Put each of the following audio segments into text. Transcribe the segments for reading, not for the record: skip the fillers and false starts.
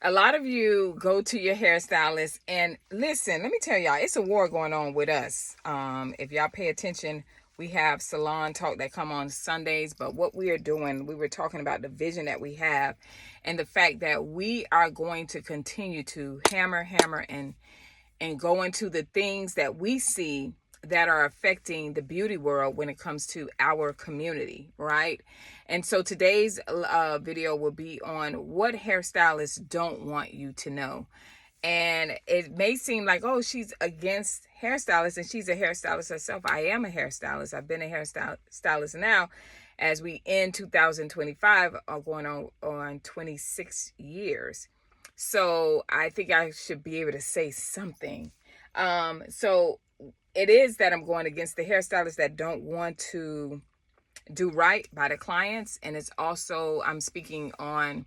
A lot of you go to your hairstylist, and listen, let me tell y'all, it's a war going on with us. If y'all pay attention, we have salon talk that come on Sundays, but what we are doing, we were talking about the vision that we have and the fact that we are going to continue to hammer and go into the things that we see that are affecting the beauty world when it comes to our community, right? And so today's video will be on what hairstylists don't want you to know. And it may seem like, oh, she's against hairstylists, and she's a hairstylist herself. I am a hairstylist. I've been a hairstylist now as we end 2025 are going on 26 years. So I think I should be able to say something. So it is that I'm going against the hairstylists that don't want to do right by the clients. And it's also, I'm speaking on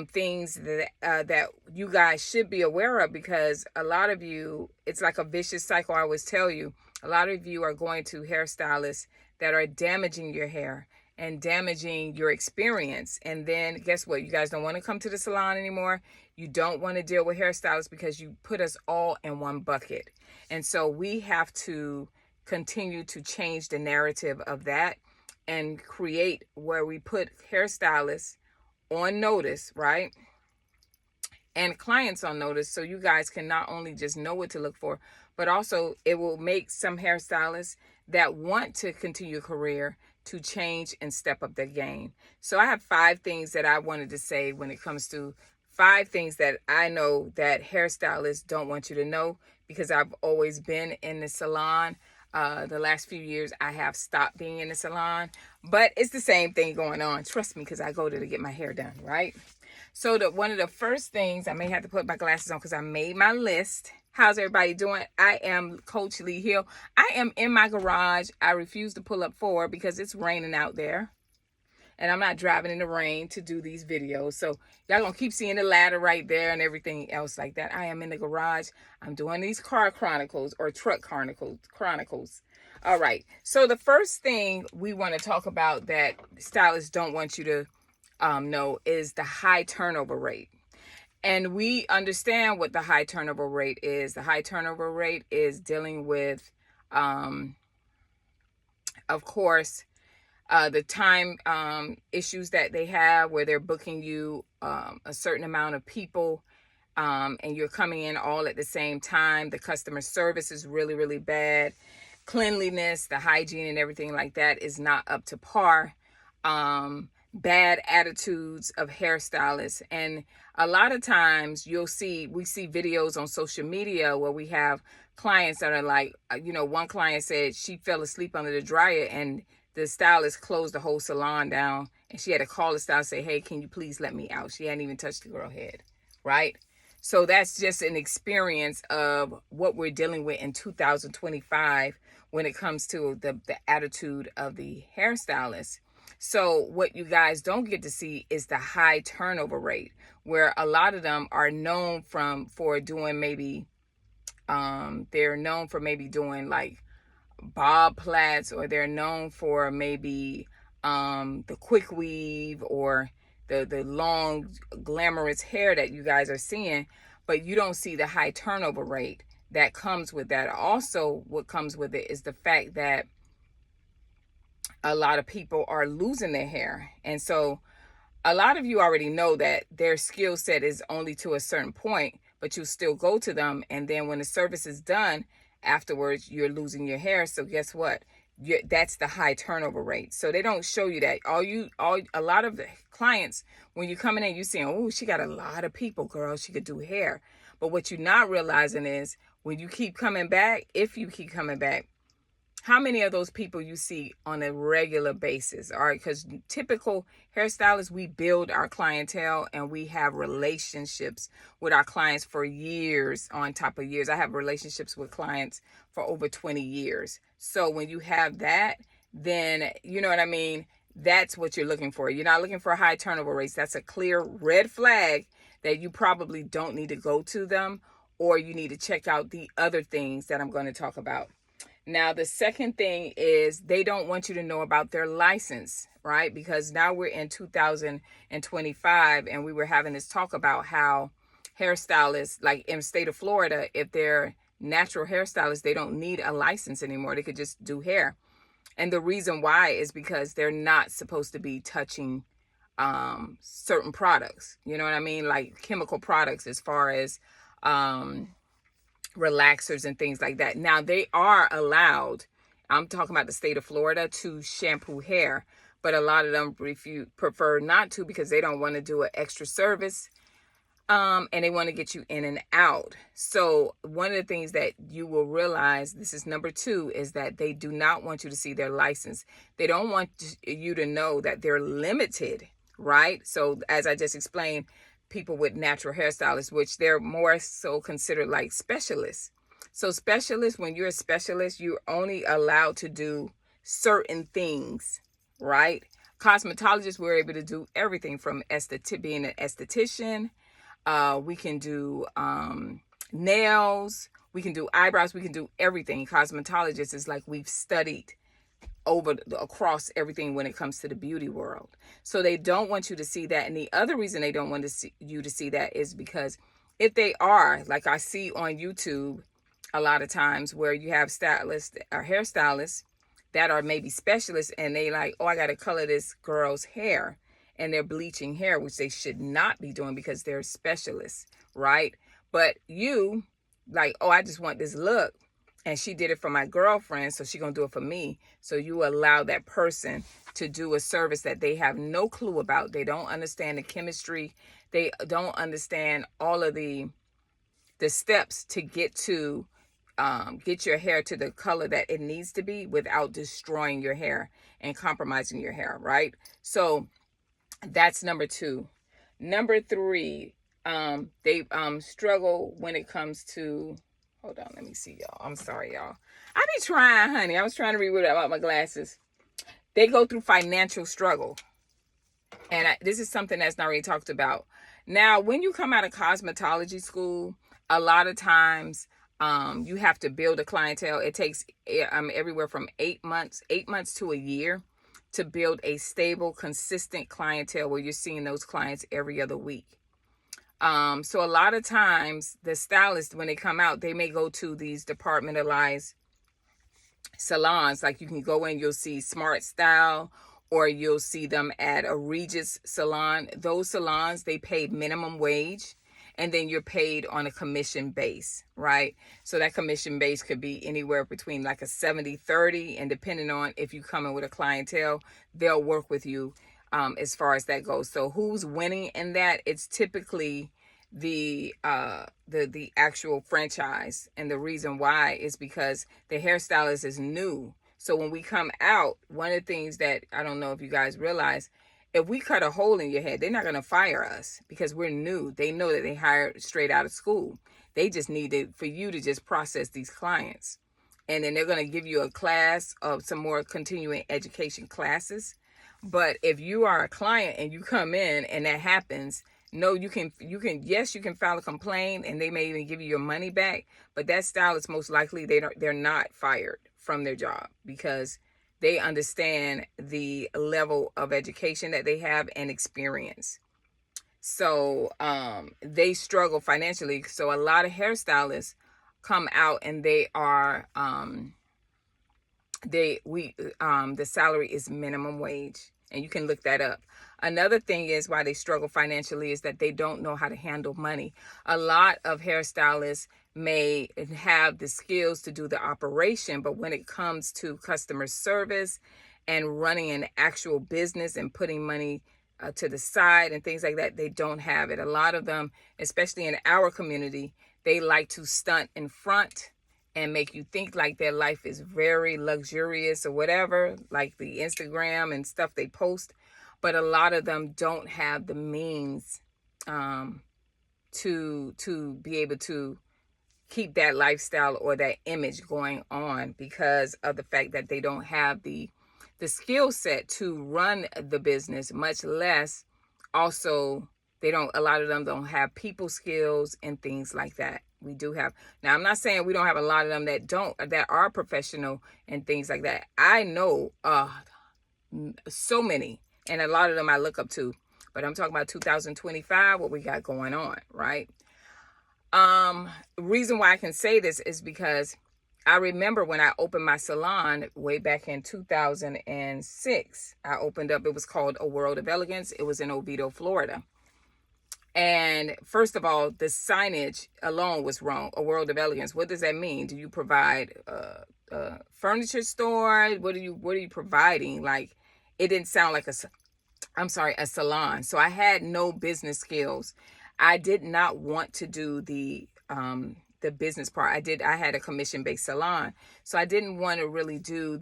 things that you guys should be aware of, because a lot of you, it's like a vicious cycle. I always tell you, a lot of you are going to hairstylists that are damaging your hair and damaging your experience. And then guess what? You guys don't want to come to the salon anymore. You don't want to deal with hairstylists because you put us all in one bucket. And so we have to continue to change the narrative of that and create where we put hairstylists on notice, right? And clients on notice, so you guys can not only just know what to look for, but also it will make some hairstylists that want to continue a career to change and step up their game. So I have 5 things that I wanted to say when it comes to 5 things that I know that hairstylists don't want you to know, because I've always been in the salon. The last few years I have stopped being in the salon, but it's the same thing going on. Trust me, because I go there to get my hair done, right? So one of the first things, I may have to put my glasses on because I made my list. How's everybody doing? I am Coach Lee Hill. I am in my garage. I refuse to pull up forward because it's raining out there. And I'm not driving in the rain to do these videos. So y'all gonna keep seeing the ladder right there and everything else like that. I am in the garage. I'm doing these car chronicles or truck chronicles. All right. So the first thing we want to talk about that stylists don't want you to know is the high turnover rate. And we understand what the high turnover rate is. The high turnover rate is dealing with, of course, the time issues that they have where they're booking you a certain amount of people and you're coming in all at the same time. The customer service is really, really bad. Cleanliness, the hygiene and everything like that is not up to par. Bad attitudes of hairstylists. And a lot of times we see videos on social media where we have clients that are like, one client said she fell asleep under the dryer and the stylist closed the whole salon down, and she had to call the stylist and say, hey, can you please let me out? She hadn't even touched the girl's head, right? So that's just an experience of what we're dealing with in 2025 when it comes to the attitude of the hairstylist. So what you guys don't get to see is the high turnover rate, where a lot of them are known for doing maybe, they're known for maybe doing like bob plaits, or they're known for maybe the quick weave or the long glamorous hair that you guys are seeing, but you don't see the high turnover rate that comes with that. Also, what comes with it is the fact that a lot of people are losing their hair. And so a lot of you already know that their skill set is only to a certain point, but you still go to them, and then when the service is done, afterwards you're losing your hair. So guess what? That's the high turnover rate. So they don't show you that. A lot of the clients, when you're coming in, you're saying, oh, she got a lot of people, girl, she could do hair. But what you're not realizing is when you keep coming back, if you keep coming back, how many of those people you see on a regular basis? All right, because typical hairstylists, we build our clientele and we have relationships with our clients for years on top of years. I have relationships with clients for over 20 years. So when you have that, then you know what I mean? That's what you're looking for. You're not looking for high turnover rates. That's a clear red flag that you probably don't need to go to them, or you need to check out the other things that I'm going to talk about. Now, the second thing is they don't want you to know about their license, right? Because now we're in 2025 and we were having this talk about how hairstylists, like in the state of Florida, if they're natural hairstylists, they don't need a license anymore. They could just do hair. And the reason why is because they're not supposed to be touching certain products. You know what I mean? Like chemical products as far as relaxers and things like that. Now they are allowed, I'm talking about the state of Florida, to shampoo hair, but a lot of them prefer not to because they don't want to do an extra service. And they want to get you in and out. So one of the things that you will realize, this is number 2, is that they do not want you to see their license. They don't want you to know that they're limited, right? So as I just explained, people with natural hairstylists, which they're more so considered like specialists. So specialists, when you're a specialist, you're only allowed to do certain things, right? Cosmetologists, we're able to do everything from being an esthetician. We can do nails, we can do eyebrows, we can do everything. Cosmetologists is like we've studied across everything when it comes to the beauty world. So they don't want you to see that. And the other reason they don't want you to see that is because if they are, like I see on YouTube a lot of times where you have stylists or hairstylists that are maybe specialists and they like, oh, I got to color this girl's hair. And they're bleaching hair, which they should not be doing because they're specialists, right? But you like, oh, I just want this look. And she did it for my girlfriend, so she's going to do it for me. So you allow that person to do a service that they have no clue about. They don't understand the chemistry. They don't understand all of the steps to get your hair to the color that it needs to be without destroying your hair and compromising your hair, right? So that's number 2. Number 3, they struggle when it comes to, hold on, let me see, y'all. I'm sorry, y'all. I be trying, honey. I was trying to read about my glasses. They go through financial struggle. And this is something that's not really talked about. Now, when you come out of cosmetology school, a lot of times you have to build a clientele. It takes everywhere from 8 months to a year to build a stable, consistent clientele where you're seeing those clients every other week. So a lot of times the stylists, when they come out, they may go to these departmentalized salons. Like you can go in, you'll see Smart Style, or you'll see them at a Regis salon. Those salons, they pay minimum wage. And then you're paid on a commission base, right? So that commission base could be anywhere between like a 70-30, and depending on if you come in with a clientele, they'll work with you as far as that goes. So who's winning in that? It's typically the actual franchise. And the reason why is because the hairstylist is new. So when we come out, one of the things that I don't know if you guys realize, if we cut a hole in your head, they're not going to fire us because we're new. They know that they hired straight out of school. They just need for you to just process these clients. And then they're going to give you a class of some more continuing education classes. But if you are a client and you come in and that happens, no, you can file a complaint and they may even give you your money back. But that stylist, most likely, they're not fired from their job because they understand the level of education that they have and experience. So they struggle financially. So a lot of hairstylists come out and they are the salary is minimum wage, and you can look that up. Another thing is why they struggle financially is that they don't know how to handle money. A lot of hairstylists may have the skills to do the operation, but when it comes to customer service and running an actual business and putting money to the side and things like that, they don't have it. A lot of them, especially in our community, they like to stunt in front and make you think like their life is very luxurious or whatever, like the Instagram and stuff they post. But a lot of them don't have the means to be able to keep that lifestyle or that image going on because of the fact that they don't have the skill set to run the business, much less also a lot of them don't have people skills and things like that. We do have. Now, I'm not saying we don't have a lot of them that are professional and things like that. I know so many, and a lot of them I look up to. But I'm talking about 2025, what we got going on, right? Reason why I can say this is because I remember when I opened my salon way back in 2006. I opened up, it was called A World of Elegance. It was in Oviedo, Florida. And first of all, the signage alone was wrong. A World of Elegance. What does that mean? Do you provide a furniture store? What are you providing? Like, it didn't sound like a salon. So I had no business skills. I did not want to do the business part. I had a commission-based salon. So I didn't want to really do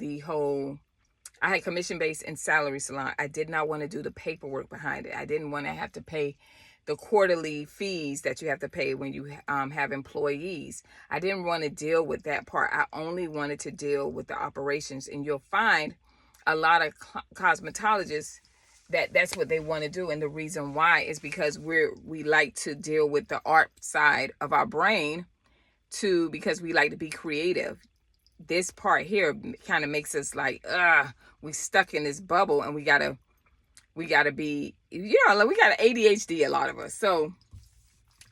I had commission-based and salary salon. I did not want to do the paperwork behind it. I didn't want to have to pay the quarterly fees that you have to pay when you have employees. I didn't want to deal with that part. I only wanted to deal with the operations. And you'll find a lot of cosmetologists that's what they want to do. And the reason why is because we like to deal with the art side of our brain because we like to be creative. This part here kind of makes us like, we stuck in this bubble, and we gotta be, like we got ADHD, a lot of us. So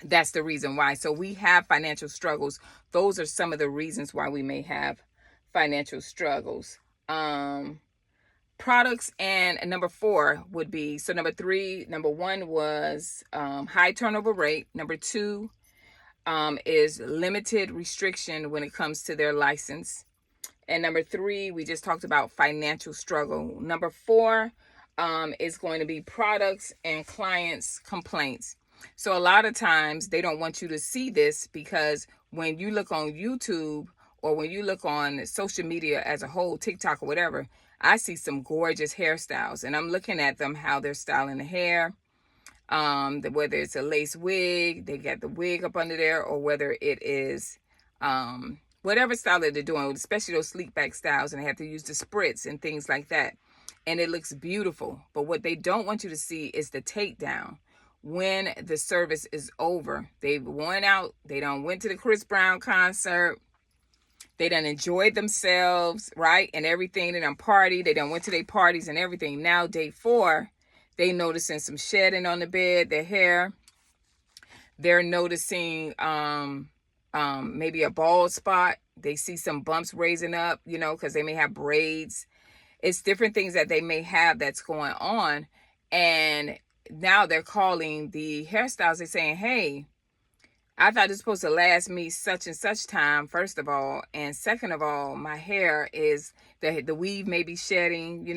that's the reason why. So we have financial struggles. Those are some of the reasons why we may have financial struggles. Products, and number 4 would be, so number 1 was high turnover rate. Number 2 is limited restriction when it comes to their license. And number 3, we just talked about financial struggle. Number 4 is going to be products and clients' complaints. So a lot of times they don't want you to see this, because when you look on YouTube or when you look on social media as a whole, TikTok or whatever, I see some gorgeous hairstyles, and I'm looking at them, how they're styling the hair, whether it's a lace wig, they got the wig up under there, or whether it is whatever style that they're doing, especially those sleek back styles, and they have to use the spritz and things like that. And it looks beautiful. But what they don't want you to see is the takedown. When the service is over, they've worn out, they done went to the Chris Brown concert, they done enjoyed themselves, right? And everything, they done partied, they done went to their parties and everything. Now, day 4, they noticing some shedding on the bed, their hair. They're noticing maybe a bald spot. They see some bumps raising up, because they may have braids. It's different things that they may have that's going on. And now they're calling the hairstylists. They're saying, hey, I thought it was supposed to last me such and such time, first of all. And second of all, my hair is, the weave may be shedding,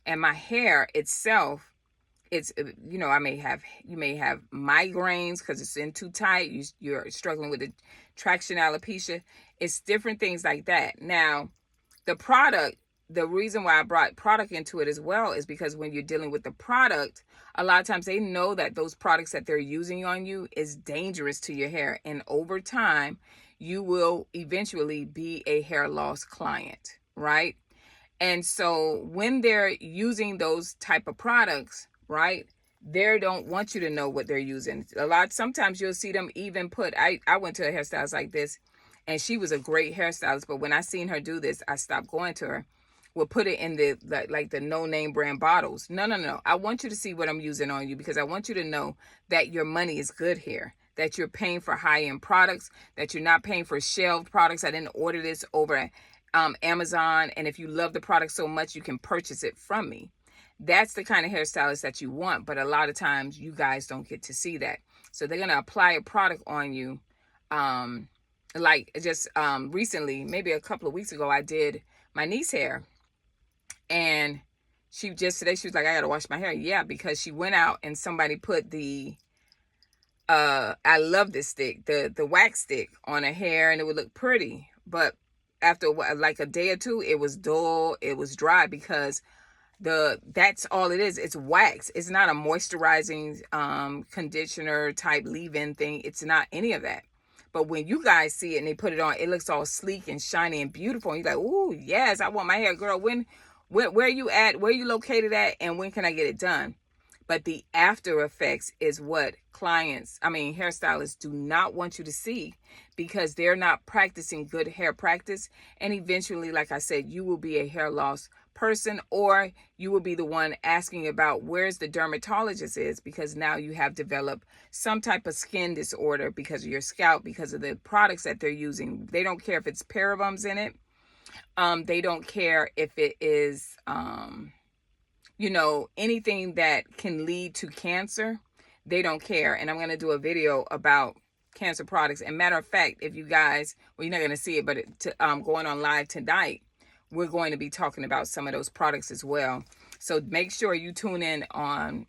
and my hair itself, it's, you may have migraines because it's in too tight. You're struggling with the traction alopecia. It's different things like that. Now, the reason why I brought product into it as well is because when you're dealing with the product, a lot of times they know that those products that they're using on you is dangerous to your hair. And over time, you will eventually be a hair loss client, right? And so when they're using those type of products, right, they don't want you to know what they're using. Sometimes you'll see them even put, I went to a hairstylist like this, and she was a great hairstylist, but when I seen her do this, I stopped going to her. We'll put it in the no-name brand bottles. No. I want you to see what I'm using on you, because I want you to know that your money is good here, that you're paying for high-end products, that you're not paying for shelved products. I didn't order this over Amazon, and if you love the product so much, you can purchase it from me. That's the kind of hairstylist that you want, but a lot of times you guys don't get to see that. So they're going to apply a product on you. Recently, maybe a couple of weeks ago, I did my niece's hair. And today she was like, I got to wash my hair. Yeah, because she went out and somebody put I love this stick, the wax stick on her hair, and it would look pretty. But after like a day or two, it was dull, it was dry, because that's all it is. It's wax. It's not a moisturizing conditioner type leave-in thing. It's not any of that. But when you guys see it and they put it on, it looks all sleek and shiny and beautiful. And you're like, ooh, yes, I want my hair. Girl, where are you at? Where are you located at? And when can I get it done? But the after effects is what hairstylists do not want you to see, because they're not practicing good hair practice. And eventually, like I said, you will be a hair loss person, or you will be the one asking about where's the dermatologist is, because now you have developed some type of skin disorder because of your scalp, because of the products that they're using. They don't care if it's parabens in it. They don't care if it is, anything that can lead to cancer. They don't care. And I'm going to do a video about cancer products. And matter of fact, if you guys, well, you're not going to see it, but going on live tonight, we're going to be talking about some of those products as well. So make sure you tune in on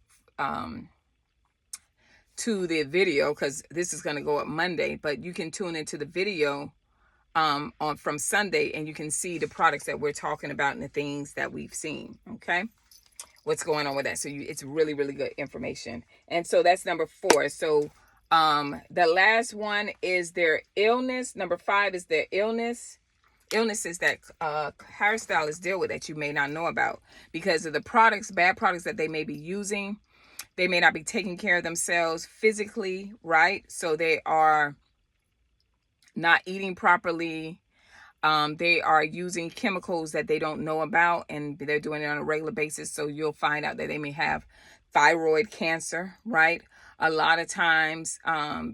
to the video, because this is going to go up Monday, but you can tune into the video from Sunday, and you can see the products that we're talking about and the things that we've seen. Okay, what's going on with that? So it's really, really good information. And so that's number 4. So the last one is their illness. Number 5 is their illnesses that hairstylists deal with that you may not know about because of the bad products that they may be using. They may not be taking care of themselves physically, right? So they are not eating properly. They are using chemicals that they don't know about, and they're doing it on a regular basis. So you'll find out that they may have thyroid cancer, right? A lot of times,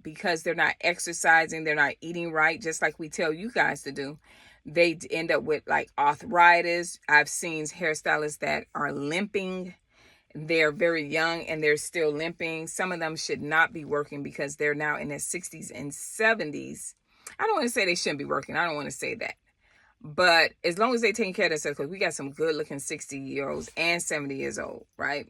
because they're not exercising, they're not eating right, just like we tell you guys to do, they end up with like arthritis. I've seen hairstylists that are limping. They're very young and they're still limping. Some of them should not be working because they're now in their 60s and 70s. I don't want to say they shouldn't be working. I don't want to say that. But as long as they're taking care of themselves, because we got some good looking 60-year-olds and 70 years old, right?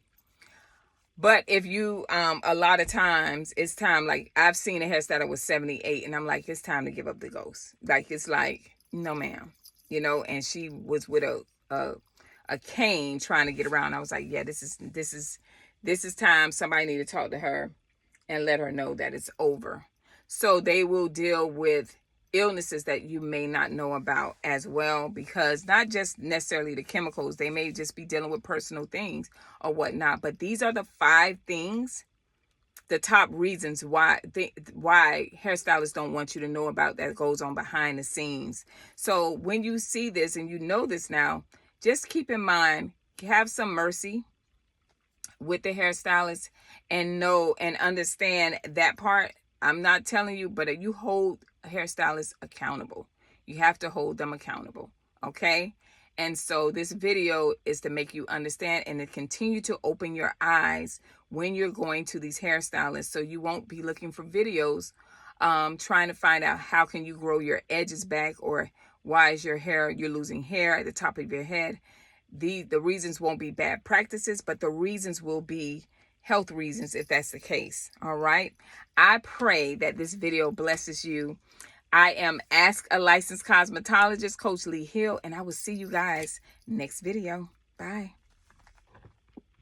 But if you, a lot of times it's time, like I've seen a hairstylist that was 78 and I'm like, it's time to give up the ghost. Like, it's like, no ma'am, and she was with a cane trying to get around. I was like, yeah, this is time. Somebody need to talk to her and let her know that it's over. So they will deal with illnesses that you may not know about as well, because not just necessarily the chemicals, they may just be dealing with personal things or whatnot. But these are the 5 things, the top reasons why hairstylists don't want you to know about that goes on behind the scenes. So when you see this and you know this now, just keep in mind, have some mercy with the hairstylist and know and understand that part. I'm not telling you, but you hold hairstylists accountable. You have to hold them accountable. Okay? And so this video is to make you understand and to continue to open your eyes when you're going to these hairstylists, so you won't be looking for videos trying to find out how can you grow your edges back, or why is you're losing hair at the top of your head. The reasons won't be bad practices, but the reasons will be health reasons if that's the case. All right. I pray that this video blesses you. I am Ask a Licensed Cosmetologist, Coach Lee Hill, and I will see you guys next video. Bye.